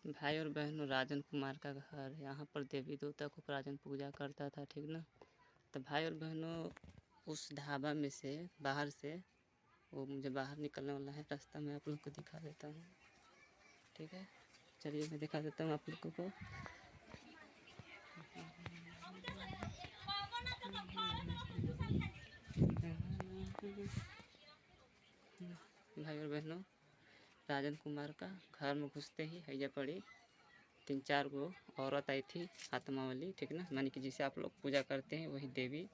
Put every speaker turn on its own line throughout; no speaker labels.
भाई और बहनों, राजन कुमार का घर, यहाँ पर देवी देवता को राजन पूजा करता था, ठीक ना। तो भाई और बहनों, उस ढाबा में से बाहर से वो मुझे बाहर निकलने वाला है, रास्ता मैं आप लोग को दिखा देता हूँ, ठीक है। चलिए मैं दिखा देता हूँ आप लोगों को। भाई और बहनों, राजन कुमार का घर में घुसते ही हैजा पड़ी 3-4 गो औरत आई थी, आत्मा वाली, ठीक ना, मानी कि जिसे आप लोग पूजा करते हैं वही देवी।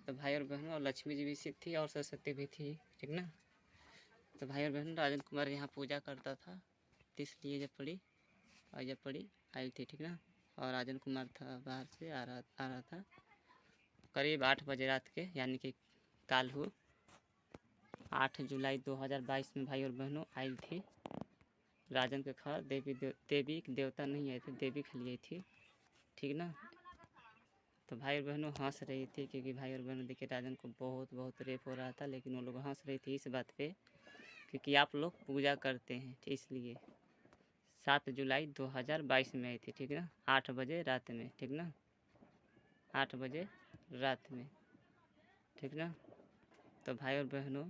तो भाई और बहनों, और लक्ष्मी जी भी सी थी और सरस्वती भी थी, ठीक ना। तो भाई और बहनों, राजन कुमार यहाँ पूजा करता था, तो इसलिए जब पड़ी आई थी, ठीक ना। और राजन कुमार था बाहर से आ रहा था करीब 8 बजे रात के, यानी कि काल हो 8 जुलाई 2022 में भाई और बहनों आई थी राजन के घर। देवी देवता नहीं आए थे, देवी खाली आई थी, ठीक ना। तो भाई और बहनों हंस रही थी, क्योंकि भाई और बहनों देखिए राजन को बहुत रेप हो रहा था, लेकिन वो लोग हंस रही थी इस बात पे, क्योंकि आप लोग पूजा करते हैं, इसलिए 7 जुलाई 2022 में आई थी, ठीक ना, 8 बजे रात में, ठीक ना, 8 बजे रात में, ठीक ना। तो भाई और बहनों,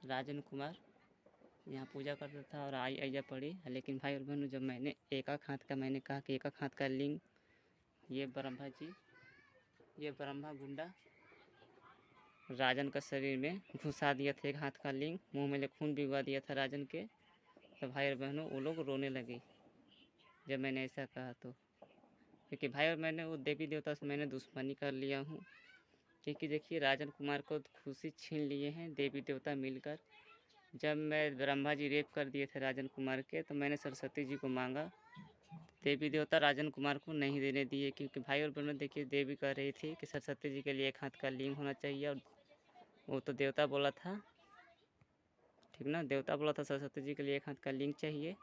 राजन कुमार यहाँ पूजा करता था और आई ऐजा पड़ी, लेकिन भाई और बहनों, जब मैंने एक हाथ का, मैंने कहा कि एक हाथ का लिंग, ये ब्रह्मा जी, ये ब्रह्मा गुंडा राजन का शरीर में घुसा दिया था, एक हाथ का लिंग, मुंह में खून भिगवा दिया था राजन के। तो भाई और बहनों, वो लोग रोने लगे जब मैंने ऐसा कहा, तो क्योंकि भाई और मैंने वो देवी देवता से मैंने दुश्मनी कर लिया हूँ, क्योंकि देखिए राजन कुमार को खुशी छीन लिए हैं देवी देवता मिलकर। जब मैं ब्रह्मा जी रेप कर दिए थे राजन कुमार के, तो मैंने सरस्वती जी को मांगा, देवी देवता राजन कुमार को नहीं देने दिए, क्योंकि भाई और बहनों देखिए देवी कह रही थी कि सरस्वती जी के लिए एक हाथ का लिंग होना चाहिए, और वो तो देवता बोला था, ठीक ना, देवता बोला था सरस्वती जी के लिए एक हाथ का लिंग चाहिए।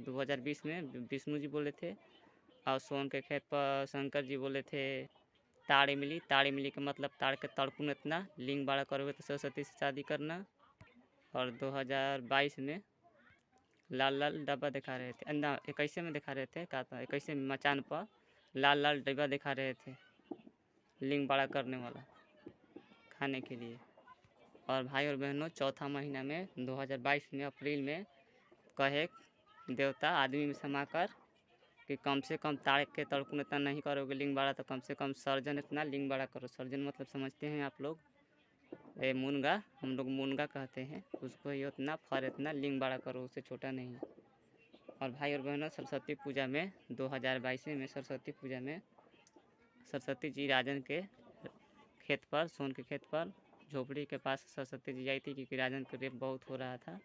2020 में विष्णु जी बोले थे, और सोन के खेत पर शंकर जी बोले थे ताड़ी मिली का मतलब ताड़ के तड़कुन इतना, लिंग बड़ा करोगे तो सरस्वती से शादी करना। और 2022 में लाल डब्बा दिखा रहे थे, अंदा 21 में दिखा रहे थे, कहा था 21 में मचान पर लाल डब्बा दिखा रहे थे लिंग बड़ा करने वाला, खाने के लिए। और भाई और बहनों, चौथा महीना में 2022 में अप्रैल में कहे देवता आदमी में समाकर कि कम से कम ताड़ के तड़कुन इतना नहीं करोगे लिंग बड़ा, तो कम से कम सर्जन इतना लिंग बड़ा करो। सर्जन मतलब समझते हैं आप लोग, मुनगा, हम लोग मुनगा कहते हैं उसको, ये उतना फर इतना लिंग बड़ा करो, उससे छोटा नहीं। और भाई और बहनों, सरस्वती पूजा में 2022 में सरस्वती पूजा में सरस्वती जी राजन के खेत पर, सोन के खेत पर झोपड़ी के पास सरस्वती जी आई थी, क्योंकि राजन के रेप बहुत हो रहा था,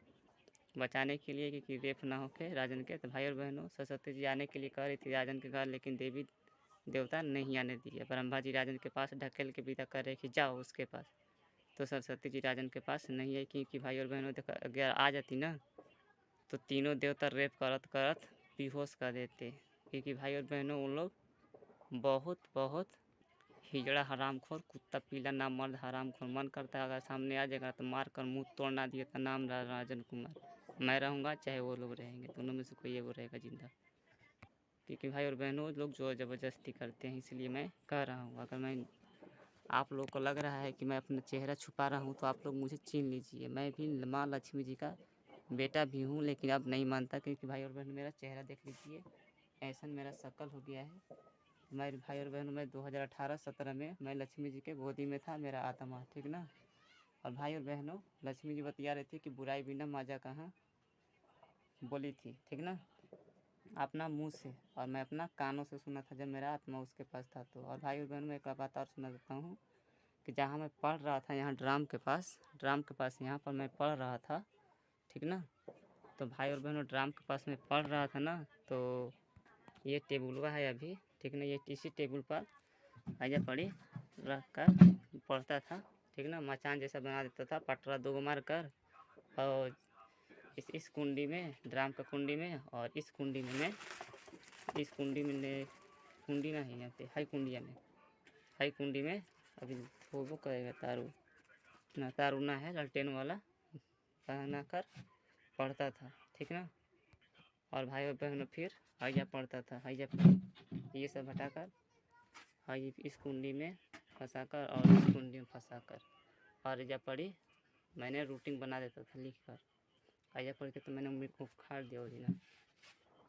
बचाने के लिए, क्योंकि रेप ना होके राजन के। तो भाई और बहनों, सरस्वती जी आने के लिए कह रही थी राजन के घर, लेकिन देवी देवता नहीं आने दिए। ब्रह्मा जी राजन के पास ढकेल के विदा कर रहे कि जाओ उसके पास, तो सरस्वती जी राजन के पास नहीं आई, क्योंकि भाई और बहनों देखा, अगर आ जाती ना तो तीनों देवता रेप करत करत बेहोश कर देते, क्योंकि भाई और बहनों उन लोग बहुत हिजड़ा हरामखोर, कुत्ता पीला नाम मर्द हरामखोर, मन करता है अगर सामने आ जाएगा तो मार कर मुँह तोड़ना दिए का नाम राजन कुमार। मैं रहूँगा चाहे वो लोग रहेंगे, दोनों में से कोई एक रहेगा जिंदा, क्योंकि भाई और बहनों लोग जोर ज़बरदस्ती करते हैं, इसलिए मैं कह रहा हूँ। अगर मैं आप लोग को लग रहा है कि मैं अपना चेहरा छुपा रहा हूँ, तो आप लोग मुझे चीन लीजिए, मैं भी माँ लक्ष्मी जी का बेटा भी हूँ, लेकिन अब नहीं मानता, क्योंकि भाई और बहन मेरा चेहरा देख लीजिए, ऐसा मेरा शक्ल हो गया है। मेरे भाई और बहनों, मैं 2018-17 में मैं लक्ष्मी जी के गोदी में था, मेरा आत्मा, ठीक ना। और भाई और बहनों, लक्ष्मी जी बतिया रही थी कि बुराई बिना माजा कहाँ, बोली थी, ठीक ना, अपना मुंह से, और मैं अपना कानों से सुना था जब मेरा आत्मा उसके पास था। तो और भाई और बहनों, मैं एक बात और सुना देता हूँ कि जहाँ मैं पढ़ रहा था, यहाँ ड्राम के पास यहाँ पर मैं पढ़ रहा था, ठीक ना। तो भाई और बहनों, ड्राम के पास मैं पढ़ रहा था ना, तो ये टेबुल है अभी, ठीक ना, ये इसी टेबल पर आजा पड़ी रख कर पढ़ता था, ठीक ना, मचान जैसा बना देता था, पटरा 2 मार कर, और इस कुंडी में, ड्राम का कुंडी में, और इस कुंडी में मैं, इस कुंडी में, कुंडी ना है यहाँ पे, हाई कुंडी में अभी वो करेगा तारू ना है, ललटेन वाला पहना कर पढ़ता था, ठीक ना। और भाई और बहनों फिर हैया पढ़ता था। हैया ये सब हटाकर हैया इस कुंडी में फंसाकर और इस कुंडी में फंसाकर और हैया पढ़ी मैंने रूटीन बना देता था लिख कर। हैया पढ़ के तो मैंने उम्मीद को उखाड़ दिया उस दिन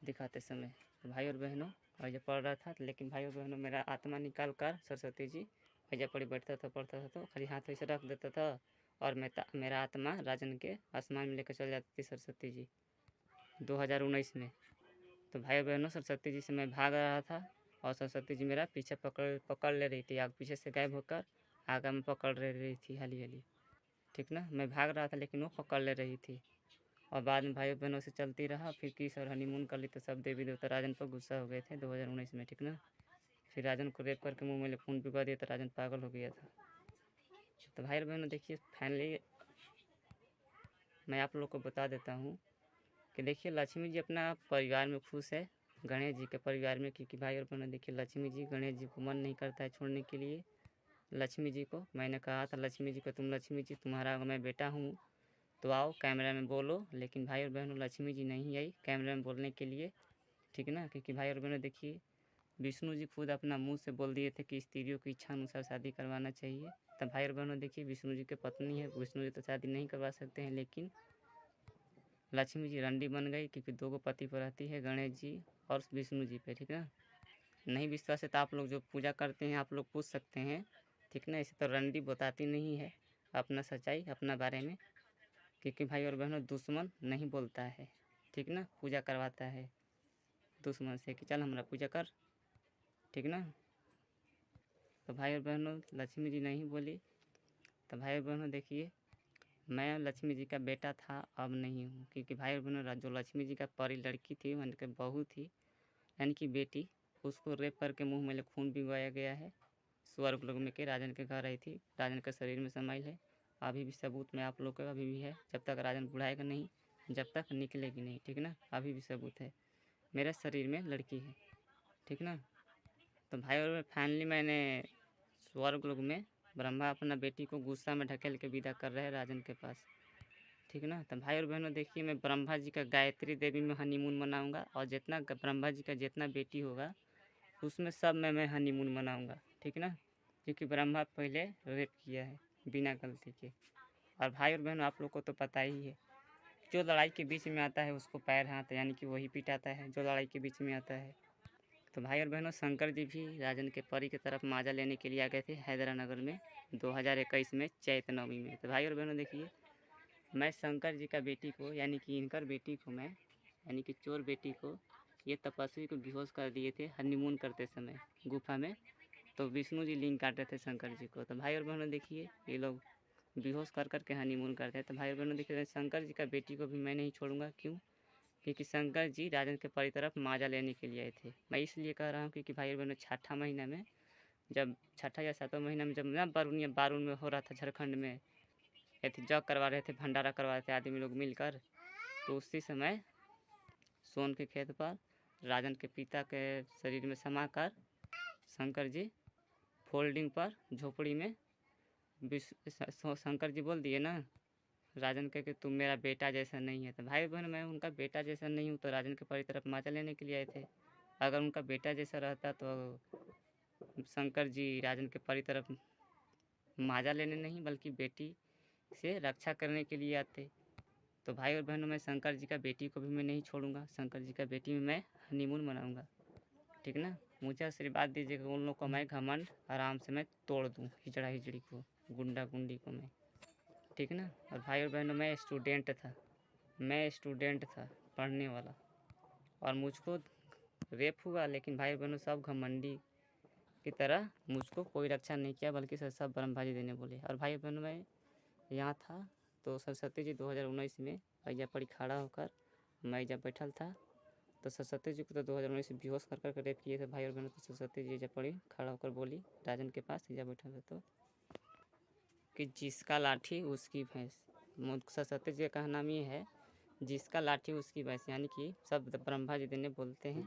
दिखाते समय। तो भाई और बहनों हैया पढ़ रहा था, लेकिन भाई और बहनों मेरा आत्मा निकाल कर सरस्वती जी हैया पढ़ी बैठता था पढ़ता था तो खाली हाथ ऐसे रख देता था और मेरा आत्मा राजन के आसमान में लेकर चल जाती थी सरस्वती जी 2019 में। तो भाई बहनों सरस्वती जी से मैं भाग रहा था और सरस्वती जी मेरा पीछे पकड़ ले रही थी। आग पीछे से गायब होकर आगे में पकड़ ले रही थी हली हली, ठीक ना। मैं भाग रहा था लेकिन वो पकड़ ले रही थी। और बाद में भाई बहनों से चलती रहा। फिर किस और हनीमून कर ली तो सब देवी देवता राजन पर गुस्सा हो गए थे 2019 में, ठीक ना। फिर राजन को रेप करके मुँह में खून पिघला दिया तो राजन पागल हो गया था। तो भाई बहनों देखिए फाइनली मैं आप लोग को बता देता हूँ कि देखिए लक्ष्मी जी अपना परिवार में खुश है, गणेश जी के परिवार में, क्योंकि भाई और बहनों देखिए लक्ष्मी जी गणेश जी को मन नहीं करता है छोड़ने के लिए। लक्ष्मी जी को मैंने कहा था लक्ष्मी जी को तुम लक्ष्मी जी तुम्हारा मैं बेटा हूँ तो आओ कैमरा में बोलो, लेकिन भाई और बहनों लक्ष्मी जी नहीं आई कैमरा में बोलने के लिए, ठीक ना। क्योंकि भाई और बहनों देखिए विष्णु जी खुद अपना मुंह से बोल दिए थे कि स्त्रियों की इच्छा अनुसार शादी करवाना चाहिए। तब भाई और बहनों देखिए विष्णु जी के पत्नी है, विष्णु जी तो शादी नहीं करवा सकते हैं, लेकिन लक्ष्मी जी रंडी बन गई क्योंकि दो पति पर रहती है, गणेश जी और विष्णु जी पे, ठीक ना। नहीं विश्वास है तो आप लोग जो पूजा करते हैं आप लोग पूछ सकते हैं, ठीक ना। इसे तो रंडी बताती नहीं है अपना सच्चाई अपना बारे में, क्योंकि भाई और बहनों दुश्मन नहीं बोलता है, ठीक ना। पूजा करवाता है दुश्मन से कि चल हमारा पूजा कर, ठीक ना। तो भाई और बहनों लक्ष्मी जी नहीं बोली। तो भाई और बहनों देखिए मैं लक्ष्मी जी का बेटा था अब नहीं हूँ, क्योंकि भाई और बहनों जो लक्ष्मी जी का परी लड़की थी यानी कि बहू थी यानी कि बेटी, उसको रेप करके मुंह में खून भिगवाया गया है। स्वर्ग लोक में के राजन के घर आई थी, राजन के शरीर में समाइल है। अभी भी सबूत में आप लोग का अभी भी है, जब तक राजन बुढ़ाएगा नहीं जब तक निकलेगी नहीं, ठीक ना। अभी भी सबूत है मेरे शरीर में लड़की है, ठीक ना। तो भाई और फाइनली मैंने स्वर्ग लोक में ब्रह्मा अपना बेटी को गुस्सा में ढकेल के विदा कर रहे हैं राजन के पास, ठीक ना। तो भाई और बहनों देखिए मैं ब्रह्मा जी का गायत्री देवी में हनीमून मनाऊंगा और जितना ब्रह्मा जी का जितना बेटी होगा उसमें सब में मैं हनीमून मनाऊंगा, ठीक ना। क्योंकि ब्रह्मा पहले रेप किया है बिना गलती के। और भाई और बहनों आप लोग को तो पता ही है जो लड़ाई के बीच में आता है उसको पैर हाथ यानी कि वही पिटाता है जो लड़ाई के बीच में आता है। तो भाई और बहनों शंकर जी भी राजन के परी की तरफ माजा लेने के लिए आ गए थे हैदरानगर में 2021 में चैत नवमी में। तो भाई और बहनों देखिए मैं शंकर जी का बेटी को यानी कि इनकर बेटी को मैं यानी कि चोर बेटी को ये तपस्वी को बेहोश कर दिए थे हनीमून करते समय गुफा में। तो विष्णु जी लिंग काटे थे शंकर जी को। तो भाई और बहनों देखिए ये लोग बेहोश कर करके हनीमून करते हैं। तो भाई और बहनों देखिए शंकर जी का बेटी को भी मैं नहीं छोड़ूंगा, क्यों, क्योंकि शंकर जी राजन के परी तरफ माजा लेने के लिए आए थे। मैं इसलिए कह रहा हूँ क्योंकि भाई और बहनों छठा महीना में जब छठा या सातवां महीना में जब ना बारून में हो रहा था झारखंड में जग करवा रहे थे भंडारा करवा रहे थे आदमी लोग मिलकर, तो उसी समय सोन के खेत पर राजन के पिता के शरीर में समाकर शंकर जी फोल्डिंग पर झोपड़ी में शंकर जी बोल दिए ना राजन के कि तुम मेरा बेटा जैसा नहीं है। तो भाई बहन मैं उनका बेटा जैसा नहीं हूँ तो राजन के परी तरफ माचा लेने के लिए आए थे। अगर उनका बेटा जैसा रहता तो शंकर जी राजन के परी तरफ माजा लेने नहीं बल्कि बेटी से रक्षा करने के लिए आते। तो भाई और बहनों मैं शंकर जी का बेटी को भी मैं नहीं छोड़ूंगा, शंकर जी का बेटी में मैं हनीमून मनाऊंगा, ठीक ना। मुझे आशीर्वाद दीजिएगा उन लोग को मैं घमंड आराम से मैं तोड़ दूँ हिजड़ा हिजड़ी को गुंडा गुंडी को मैं, ठीक ना। और भाई और बहनों मैं स्टूडेंट था पढ़ने वाला और मुझको रेप हुआ, लेकिन भाई बहनों सब घमंडी की तरह मुझको कोई रक्षा नहीं किया बल्कि सब बरमबाजी देने बोले। और भाई बहनों मैं यहाँ था तो सरस्वती जी 2019 में ऐजा पड़ी खड़ा होकर मैं जब बैठल था तो सरस्वती जी को तो 2019 में बेहोश कर कर रेप किए थे भाई और बहनों। तो सरस्वती जी जब पड़ी खड़ा होकर बोली राजन के पास जब बैठा था तो कि जिसका लाठी उसकी भैंस। सरस्वती जी का कहना ये है जिसका लाठी उसकी भैंस, यानी कि सब ब्रह्मा जी देने बोलते हैं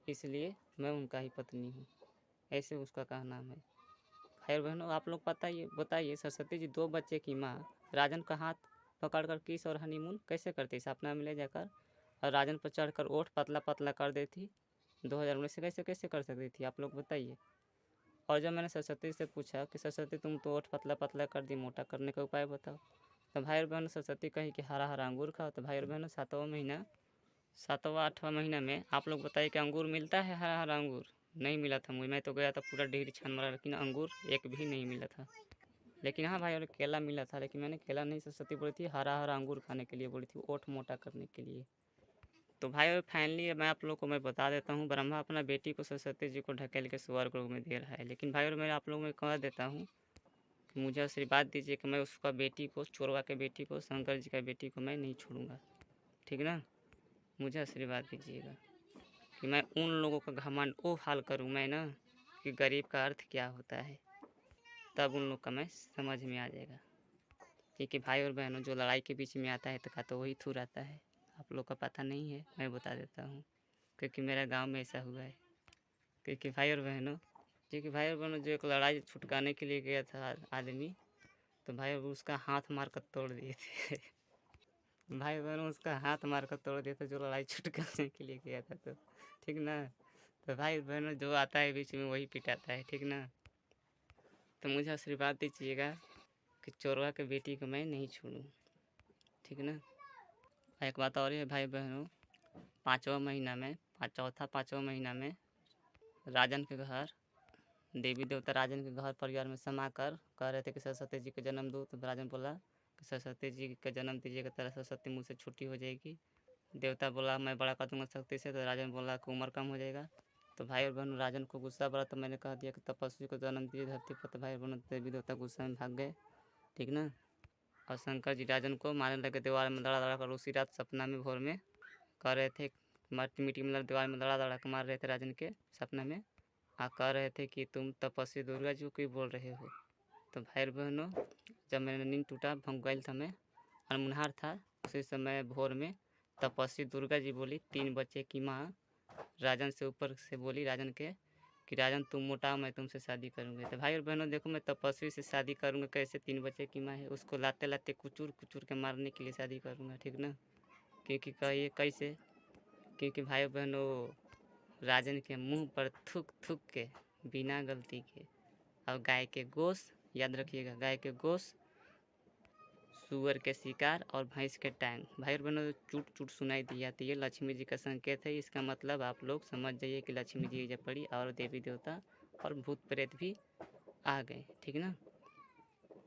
इसलिए मैं उनका ही पत्नी हूँ, ऐसे उसका कहना है। खैर बहनों आप लोग बताइए सरस्वती जी 2 बच्चे की माँ राजन का हाथ पकड़कर किस और हनीमून कैसे करती, सपना में ले जाकर और राजन पर चढ़कर ओठ पतला पतला कर दी थी। 2019 से कैसे कैसे कर सकती थी आप लोग बताइए। और जब मैंने सरस्वती से पूछा कि सरस्वती तुम तो ओठ पतला पतला कर दी, मोटा करने का उपाय बताओ, तो भाई और बहनों सरस्वती कही कि हरा हरा अंगूर खाओ। तो भाई और बहनों 7वां 8वां महीना में आप लोग बताइए कि अंगूर मिलता है? हरा हरा अंगूर नहीं मिला था मुझे। मैं तो गया था पूरा डिहरी छान मारा, लेकिन अंगूर एक भी नहीं मिला था। लेकिन हाँ भाई, और केला मिला था, लेकिन मैंने केला नहीं, सरस्वती बोली थी हरा हरा अंगूर खाने के लिए बोली थी, ओठ मोटा करने के लिए। तो भाई और फाइनली मैं आप लोग को मैं बता देता हूँ, ब्रह्मा अपना बेटी को सरस्वती जी को ढकेल के स्वर्ग लोक में दे रहा है। लेकिन भाई और मैं आप लोगों में कह देता हूँ कि मुझे आशीर्वाद दीजिए कि मैं उसका बेटी को, चोरवा के बेटी को, शंकर जी का बेटी को मैं नहीं छोड़ूंगा, ठीक ना। मुझे आशीर्वाद दीजिएगा कि मैं उन लोगों का घमंड वो हाल करूँ मैं ना, कि गरीब का अर्थ क्या होता है, तब उन लोग का मैं समझ में आ जाएगा। क्योंकि भाई और बहनों जो लड़ाई के बीच में आता है तो का तो वही थूर आता है। आप लोग का पता नहीं है, मैं बता देता हूँ, क्योंकि मेरा गांव में ऐसा हुआ है। क्योंकि भाई और बहनों जो एक लड़ाई छुटकाने के लिए गया था आदमी, तो भाई उसका हाथ मार कर तोड़ दिए थे भाई बहनों उसका हाथ मार कर तोड़ दिया था, जो लड़ाई छुटकाने के लिए गया था। तो ठीक ना। तो भाई बहनों जो आता है बीच में वही पिटाता है, ठीक ना। तो मुझे आशीर्वाद दीजिएगा कि चोरवा के बेटी को मैं नहीं छोड़ूं, ठीक ना। एक बात और है भाई बहनों, चौथा पाँचवा महीना में राजन के घर, देवी देवता राजन के घर परिवार में समा कर कह रहे थे कि सरस्वती जी को जन्म दो। तो राजन बोला कि सरस्वती जी का जन्म दीजिएगा, तेरा सरस्वती मुँह से छुट्टी हो जाएगी। देवता बोला मैं बड़ा कर दूंगा शक्ति से। तो राजन बोला कि उम्र कम हो जाएगा। तो भाई और बहन राजन को गुस्सा बढ़ा, तो मैंने कह दिया कि तपस्वी को जन्म दिए धरती पर। तो भाई और बहन देवी देवता गुस्सा में भाग गए, ठीक ना। और शंकर जी राजन को मारने लगे दीवार में दड़ा दड़ा कर। उसी रात सपना में भोर में कह रहे थे, मिट्टी मतलब दीवार में दड़ा दड़ा कर मार रहे थे राजन के सपना में, कह रहे थे कि तुम तपस्वी दुर्गा जी को क्यों बोल रहे हो। तो भाई बहनों जब मैंने नींद टूटा, भंग गया था, मैं अनमुनहार था, उसी समय भोर में तपस्वी दुर्गा जी बोली, 3 बच्चे की माँ राजन से ऊपर से बोली राजन के कि राजन तुम मोटा, मैं तुमसे शादी करूँगी। तो भाई और बहनों देखो, मैं तपस्वी से शादी करूँगा कैसे? 3 बच्चे की माँ है, उसको लाते लाते कुचूर कुचूर के मारने के लिए शादी करूँगा, ठीक ना। क्योंकि कहिए कैसे? क्योंकि भाई बहनों राजन के मुंह पर थूक थूक के बिना गलती के, और गाय के गोश्त, याद रखिएगा, गाय के गोश्त, सुअर के शिकार और भैंस के टांग, भाई बहनों चूट चूट सुनाई दी जाती है, लक्ष्मी जी का संकेत है। इसका मतलब आप लोग समझ जाइए कि लक्ष्मी जी जब पड़ी और देवी देवता और भूत प्रेत भी आ गए, ठीक ना।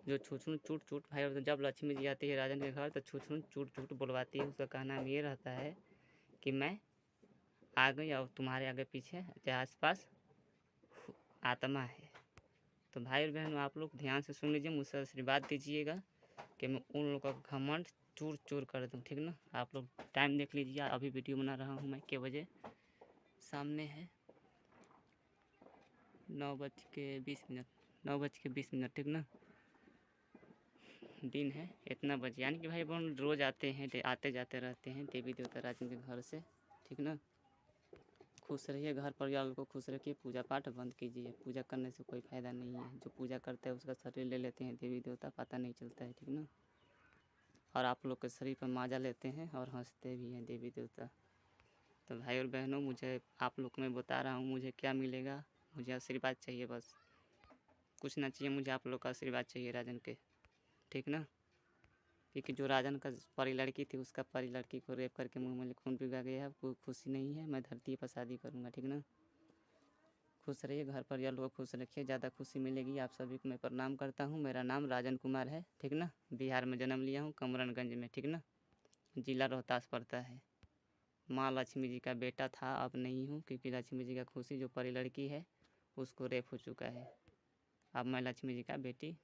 जो छूछुन चूट चूट, भाई बहनों जब लक्ष्मी जी आती है राजन के घर तो छूछुन चूट चूट बुलवाती है। उसका कहना ये रहता है कि मैं आ गई और तुम्हारे आगे पीछे आस पास आत्मा है। तो भाई और बहनों आप लोग ध्यान से सुन लीजिए, मुझसे आशीर्वाद दीजिएगा कि मैं उन लोगों का घमंड चूर चूर कर दूँ, ठीक ना। आप लोग टाइम देख लीजिए, अभी वीडियो बना रहा हूँ मैं, के बजे सामने है 9:20, 9:20, ठीक ना। दिन है इतना बजे, यानी कि भाई बहन रोज़ आते हैं, आते जाते रहते हैं देवी देवता राजन के घर से, ठीक ना। खुश रहिए, घर परिवार को खुश रखिए, पूजा पाठ बंद कीजिए। पूजा करने से कोई फ़ायदा नहीं है, जो पूजा करता है उसका शरीर ले लेते हैं देवी देवता, पता नहीं चलता है, ठीक ना। और आप लोग के शरीर पर माजा लेते हैं और हंसते भी हैं देवी देवता। तो भाई और बहनों मुझे आप लोग को मैं बता रहा हूँ, मुझे क्या मिलेगा? मुझे आशीर्वाद चाहिए, बस कुछ ना चाहिए, मुझे आप लोग का आशीर्वाद चाहिए राजन के, ठीक ना। क्योंकि जो राजन का परी लड़की थी, उसका परी लड़की को रेप करके मुँह में खून पिघला गया है, कोई खुशी नहीं है। मैं धरती पर शादी करूँगा, ठीक ना। खुश रहिए, घर परिवार लोग खुश रखिए, ज़्यादा खुशी मिलेगी। आप सभी को मैं प्रणाम करता हूँ। मेरा नाम राजन कुमार है, ठीक ना। बिहार में जन्म लिया हूँ, कमरनगंज में, ठीक ना। जिला रोहतास पड़ता है। माँ लक्ष्मी जी का बेटा था, अब नहीं हूँ, क्योंकि लक्ष्मी जी का खुशी जो परी लड़की है उसको रेप हो चुका है। अब मैं लक्ष्मी जी का बेटी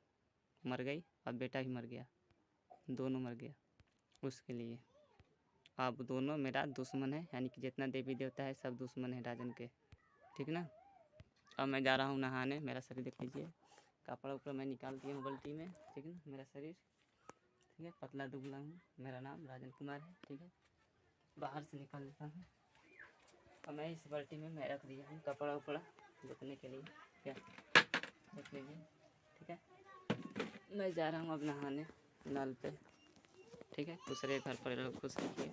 मर गई, अब बेटा भी मर गया, दोनों मर गया। उसके लिए अब दोनों मेरा दुश्मन है, यानी कि जितना देवी देवता है सब दुश्मन है राजन के, ठीक ना। अब मैं जा रहा हूँ नहाने, मेरा शरीर देख लीजिए, कपड़ा उपड़ा मैं निकाल दिया हूँ बाल्टी में, ठीक है ना। मेरा शरीर ठीक है, पतला दुबला हूँ। मेरा नाम राजन कुमार है, ठीक है। बाहर से निकाल लेता हूँ, और मैं इस बाल्टी में मैं रख दिया हूँ कपड़ा उपड़ा धोने के लिए, क्या देख लीजिए, ठीक है। मैं जा रहा हूँ अब नहाने नल पे, ठीक है। खुश रहिए, घर पर लोग खुश रखिए,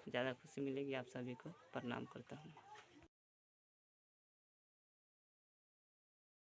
ज़्यादा खुशी मिलेगी। आप सभी को प्रणाम करता हूँ।